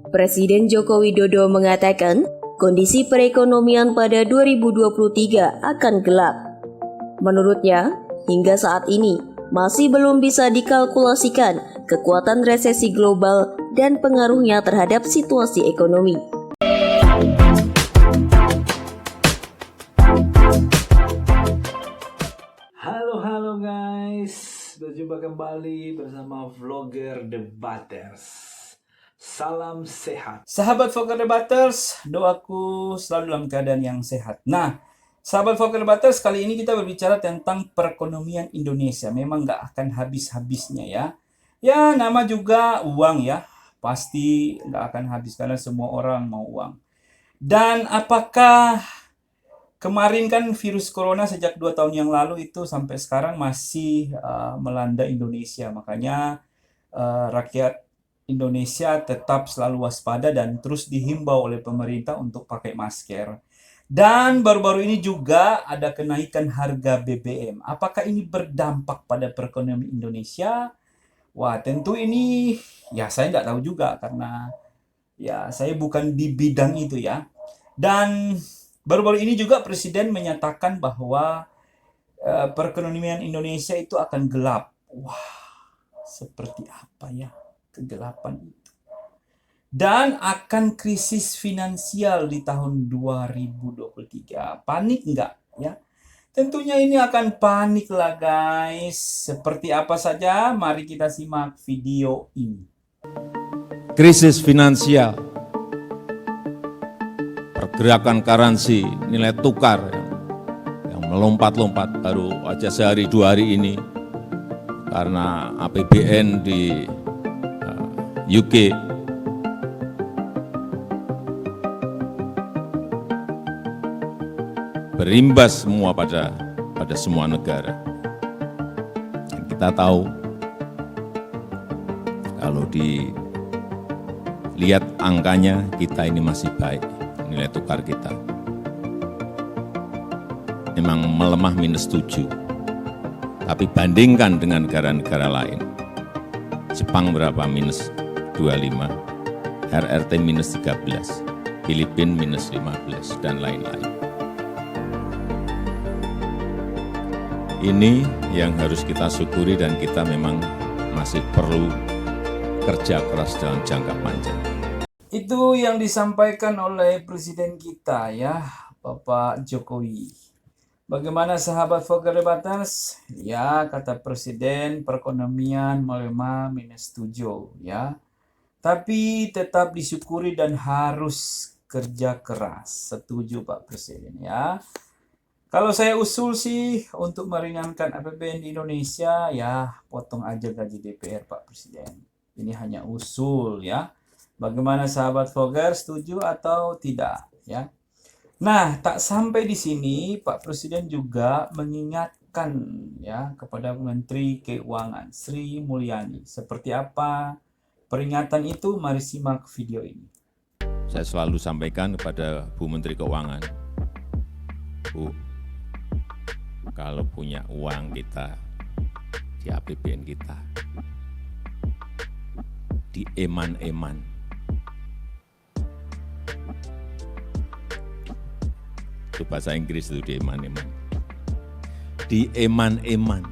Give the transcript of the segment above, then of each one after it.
Presiden Joko Widodo mengatakan kondisi perekonomian pada 2023 akan gelap. Menurutnya, hingga saat ini masih belum bisa dikalkulasikan kekuatan resesi global dan pengaruhnya terhadap situasi ekonomi. Halo guys, berjumpa kembali bersama Vlogger Debaters. Salam sehat. Sahabat Vlogger Debaters, doaku selalu dalam keadaan yang sehat. Nah, sahabat Vlogger Debaters, kali ini kita berbicara tentang perekonomian Indonesia. Memang nggak akan habis-habisnya ya. Ya, nama juga uang ya. Pasti nggak akan habis karena semua orang mau uang. Dan apakah kemarin kan virus corona sejak 2 tahun yang lalu itu sampai sekarang masih melanda Indonesia. Makanya rakyat Indonesia tetap selalu waspada dan terus dihimbau oleh pemerintah untuk pakai masker. Dan baru-baru ini juga ada kenaikan harga BBM. Apakah ini berdampak pada perekonomian Indonesia? Wah, tentu ini ya saya nggak tahu juga karena ya saya bukan di bidang itu ya. Dan baru-baru ini juga Presiden menyatakan bahwa perekonomian Indonesia itu akan gelap. Wah, seperti apa ya kegelapan itu? Dan akan krisis finansial di tahun 2023. Panik nggak ya? Tentunya ini akan panik lah guys. Seperti apa saja? Mari kita simak video ini. Krisis finansial, pergerakan currency, nilai tukar yang melompat-lompat baru aja sehari 2 hari ini karena APBN di UK berimbas semua pada semua negara. Dan kita tahu kalau dilihat angkanya kita ini masih baik, nilai tukar kita memang melemah -7. Tapi bandingkan dengan negara-negara lain, Jepang berapa? -25, RRT -13, Filipina -15, dan lain-lain. Ini yang harus kita syukuri dan kita memang masih perlu kerja keras dalam jangka panjang. Itu yang disampaikan oleh Presiden kita ya, Bapak Jokowi. Bagaimana sahabat Vlogger Debaters? Ya, kata Presiden, perekonomian melemah -7 ya. Tapi tetap disyukuri dan harus kerja keras. Setuju Pak Presiden ya. Kalau saya usul sih untuk meringankan APBN di Indonesia, ya potong aja gaji DPR Pak Presiden. Ini hanya usul ya. Bagaimana sahabat vlogger, setuju atau tidak ya? Nah, tak sampai di sini Pak Presiden juga mengingatkan ya kepada Menteri Keuangan Sri Mulyani. Seperti apa peringatan itu? Mari simak video ini. Saya selalu sampaikan kepada Bu Menteri Keuangan, Bu, kalau punya uang kita di APBN kita, di eman-eman, itu bahasa Inggris itu di eman-eman,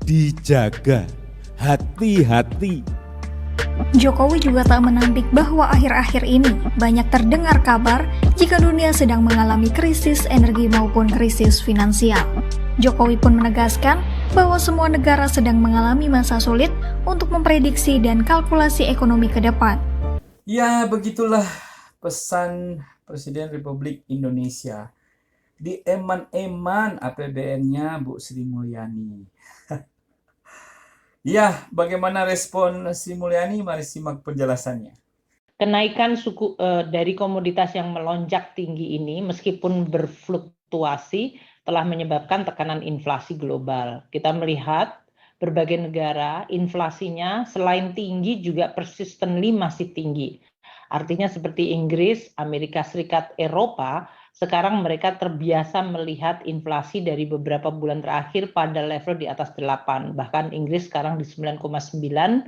dijaga, hati-hati. Jokowi juga tak menampik bahwa akhir-akhir ini banyak terdengar kabar jika dunia sedang mengalami krisis energi maupun krisis finansial. Jokowi pun menegaskan bahwa semua negara sedang mengalami masa sulit untuk memprediksi dan kalkulasi ekonomi ke depan. Ya, begitulah pesan Presiden Republik Indonesia. Di eman-eman APBN-nya Bu Sri Mulyani. Ya, bagaimana respon Sri Mulyani? Mari simak penjelasannya. Kenaikan suku dari komoditas yang melonjak tinggi ini meskipun berfluktuasi telah menyebabkan tekanan inflasi global. Kita melihat berbagai negara inflasinya selain tinggi juga persistently masih tinggi. Artinya seperti Inggris, Amerika Serikat, Eropa, sekarang mereka terbiasa melihat inflasi dari beberapa bulan terakhir pada level di atas 8. Bahkan Inggris sekarang di 9,9,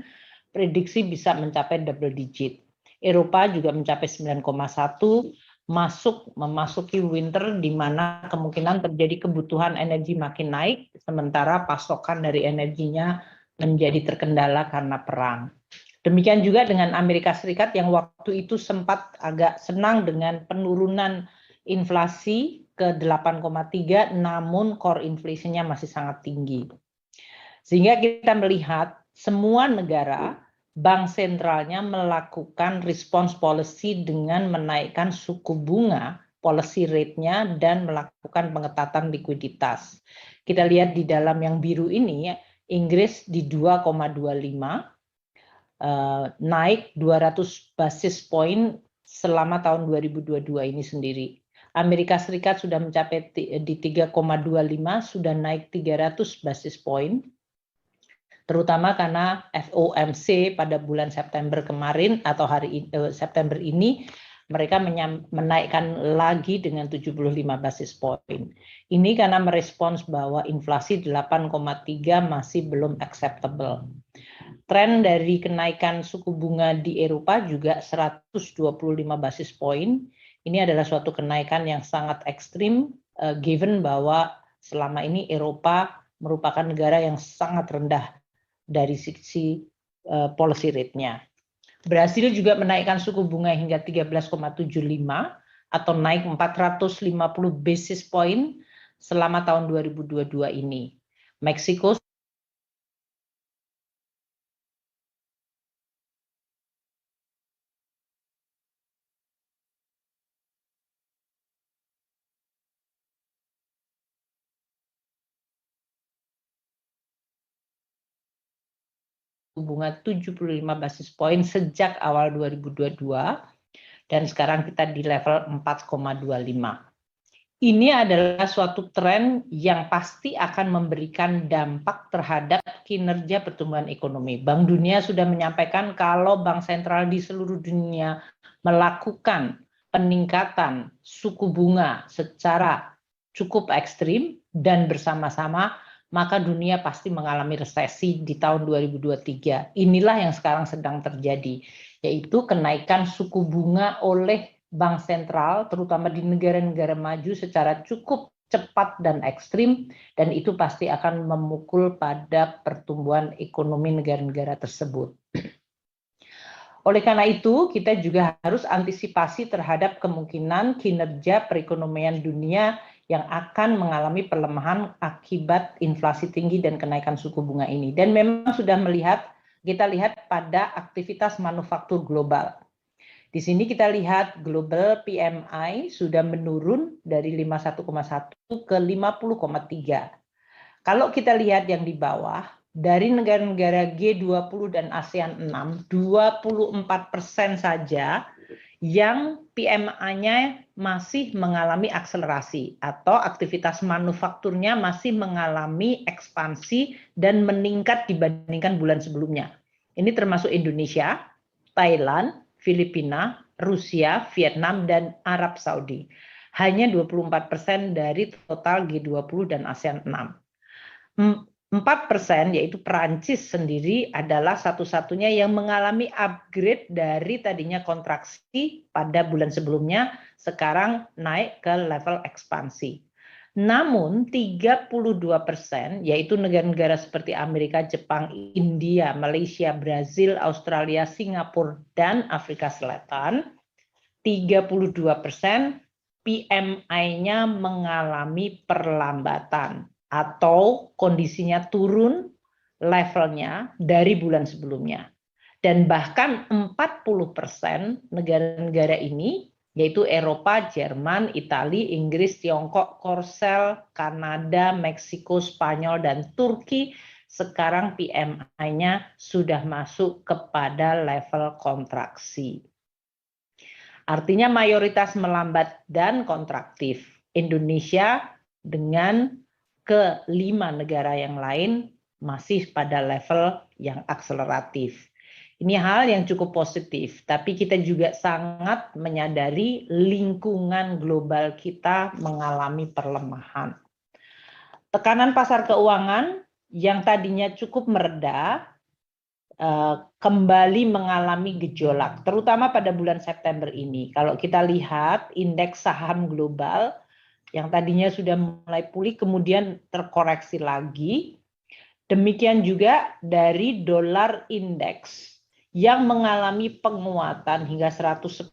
prediksi bisa mencapai double digit. Eropa juga mencapai 9,1, memasuki winter di mana kemungkinan terjadi kebutuhan energi makin naik, sementara pasokan dari energinya menjadi terkendala karena perang. Demikian juga dengan Amerika Serikat yang waktu itu sempat agak senang dengan penurunan inflasi ke 8,3, namun core inflation-nya masih sangat tinggi. Sehingga kita melihat semua negara bank sentralnya melakukan response policy dengan menaikkan suku bunga, policy rate-nya, dan melakukan pengetatan likuiditas. Kita lihat di dalam yang biru ini, Inggris di 2,25, naik 200 basis point selama tahun 2022 ini sendiri. Amerika Serikat sudah mencapai di 3,25, sudah naik 300 basis point, terutama karena FOMC pada bulan September kemarin atau September ini mereka menaikkan lagi dengan 75 basis point. Ini karena merespons bahwa inflasi 8,3 masih belum acceptable. Tren dari kenaikan suku bunga di Eropa juga 125 basis point. Ini adalah suatu kenaikan yang sangat ekstrim, given bahwa selama ini Eropa merupakan negara yang sangat rendah dari sisi policy rate-nya. Brasil juga menaikkan suku bunga hingga 13,75 atau naik 450 basis point selama tahun 2022 ini. Meksiko bunga 75 basis point sejak awal 2022 dan sekarang kita di level 4,25. Ini adalah suatu tren yang pasti akan memberikan dampak terhadap kinerja pertumbuhan ekonomi. Bank Dunia sudah menyampaikan kalau bank sentral di seluruh dunia melakukan peningkatan suku bunga secara cukup ekstrim dan bersama-sama, maka dunia pasti mengalami resesi di tahun 2023. Inilah yang sekarang sedang terjadi, yaitu kenaikan suku bunga oleh bank sentral, terutama di negara-negara maju secara cukup cepat dan ekstrim, dan itu pasti akan memukul pada pertumbuhan ekonomi negara-negara tersebut. Oleh karena itu, kita juga harus antisipasi terhadap kemungkinan kinerja perekonomian dunia yang akan mengalami pelemahan akibat inflasi tinggi dan kenaikan suku bunga ini. Dan memang sudah kita lihat pada aktivitas manufaktur global. Di sini kita lihat global PMI sudah menurun dari 51,1 ke 50,3. Kalau kita lihat yang di bawah, dari negara-negara G20 dan ASEAN 6, 24% saja yang PMI-nya masih mengalami akselerasi atau aktivitas manufakturnya masih mengalami ekspansi dan meningkat dibandingkan bulan sebelumnya. Ini termasuk Indonesia, Thailand, Filipina, Rusia, Vietnam, dan Arab Saudi. Hanya 24% dari total G20 dan ASEAN 6. 4% yaitu Perancis sendiri adalah satu-satunya yang mengalami upgrade dari tadinya kontraksi pada bulan sebelumnya, sekarang naik ke level ekspansi. Namun 32% yaitu negara-negara seperti Amerika, Jepang, India, Malaysia, Brazil, Australia, Singapura, dan Afrika Selatan, 32% PMI-nya mengalami perlambatan atau kondisinya turun levelnya dari bulan sebelumnya. Dan bahkan 40% negara-negara ini, yaitu Eropa, Jerman, Italia, Inggris, Tiongkok, Korsel, Kanada, Meksiko, Spanyol, dan Turki, sekarang PMI-nya sudah masuk kepada level kontraksi. Artinya mayoritas melambat dan kontraktif. Indonesia dengan ke-5 negara yang lain masih pada level yang akseleratif. Ini hal yang cukup positif, tapi kita juga sangat menyadari lingkungan global kita mengalami perlemahan. Tekanan pasar keuangan yang tadinya cukup mereda kembali mengalami gejolak, terutama pada bulan September ini. Kalau kita lihat indeks saham global yang tadinya sudah mulai pulih kemudian terkoreksi lagi. Demikian juga dari dolar indeks yang mengalami penguatan hingga 110.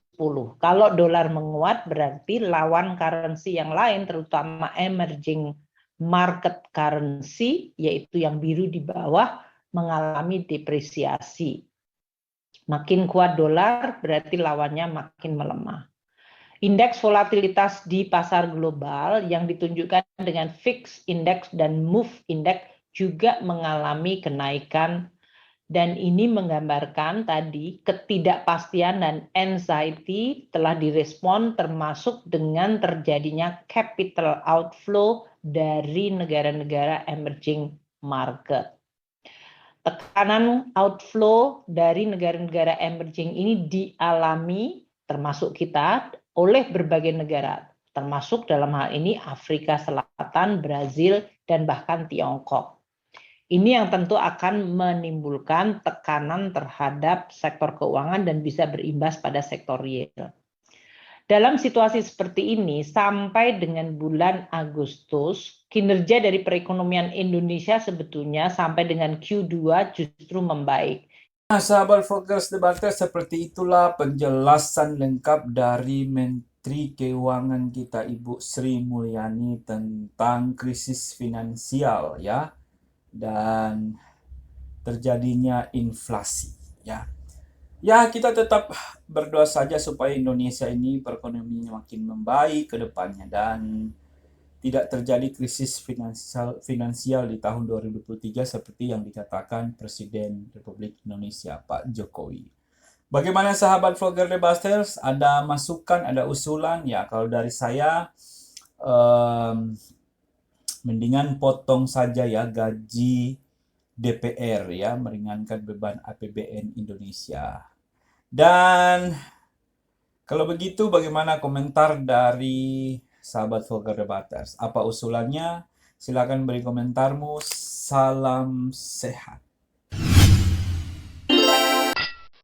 Kalau dolar menguat berarti lawan currency yang lain terutama emerging market currency yaitu yang biru di bawah mengalami depresiasi. Makin kuat dolar berarti lawannya makin melemah. Indeks volatilitas di pasar global yang ditunjukkan dengan VIX index dan MOVE index juga mengalami kenaikan dan ini menggambarkan tadi ketidakpastian dan anxiety telah direspon termasuk dengan terjadinya capital outflow dari negara-negara emerging market. Tekanan outflow dari negara-negara emerging ini dialami termasuk kita oleh berbagai negara, termasuk dalam hal ini Afrika Selatan, Brazil, dan bahkan Tiongkok. Ini yang tentu akan menimbulkan tekanan terhadap sektor keuangan dan bisa berimbas pada sektor real. Dalam situasi seperti ini, sampai dengan bulan Agustus, kinerja dari perekonomian Indonesia sebetulnya sampai dengan Q2 justru membaik. Nah, sahabat Vloggers Debater, seperti itulah penjelasan lengkap dari Menteri Keuangan kita Ibu Sri Mulyani tentang krisis finansial ya dan terjadinya inflasi ya. Ya, kita tetap berdoa saja supaya Indonesia ini perekonomiannya makin membaik ke depannya dan tidak terjadi krisis finansial di tahun 2023 seperti yang dikatakan Presiden Republik Indonesia Pak Jokowi. Bagaimana sahabat Vlogger Debasters? Ada masukan, ada usulan? Ya, kalau dari saya mendingan potong saja ya gaji DPR ya, meringankan beban APBN Indonesia. Dan kalau begitu bagaimana komentar dari sahabat Vlogger Debaters? Apa usulannya? Silakan beri komentarmu. Salam sehat.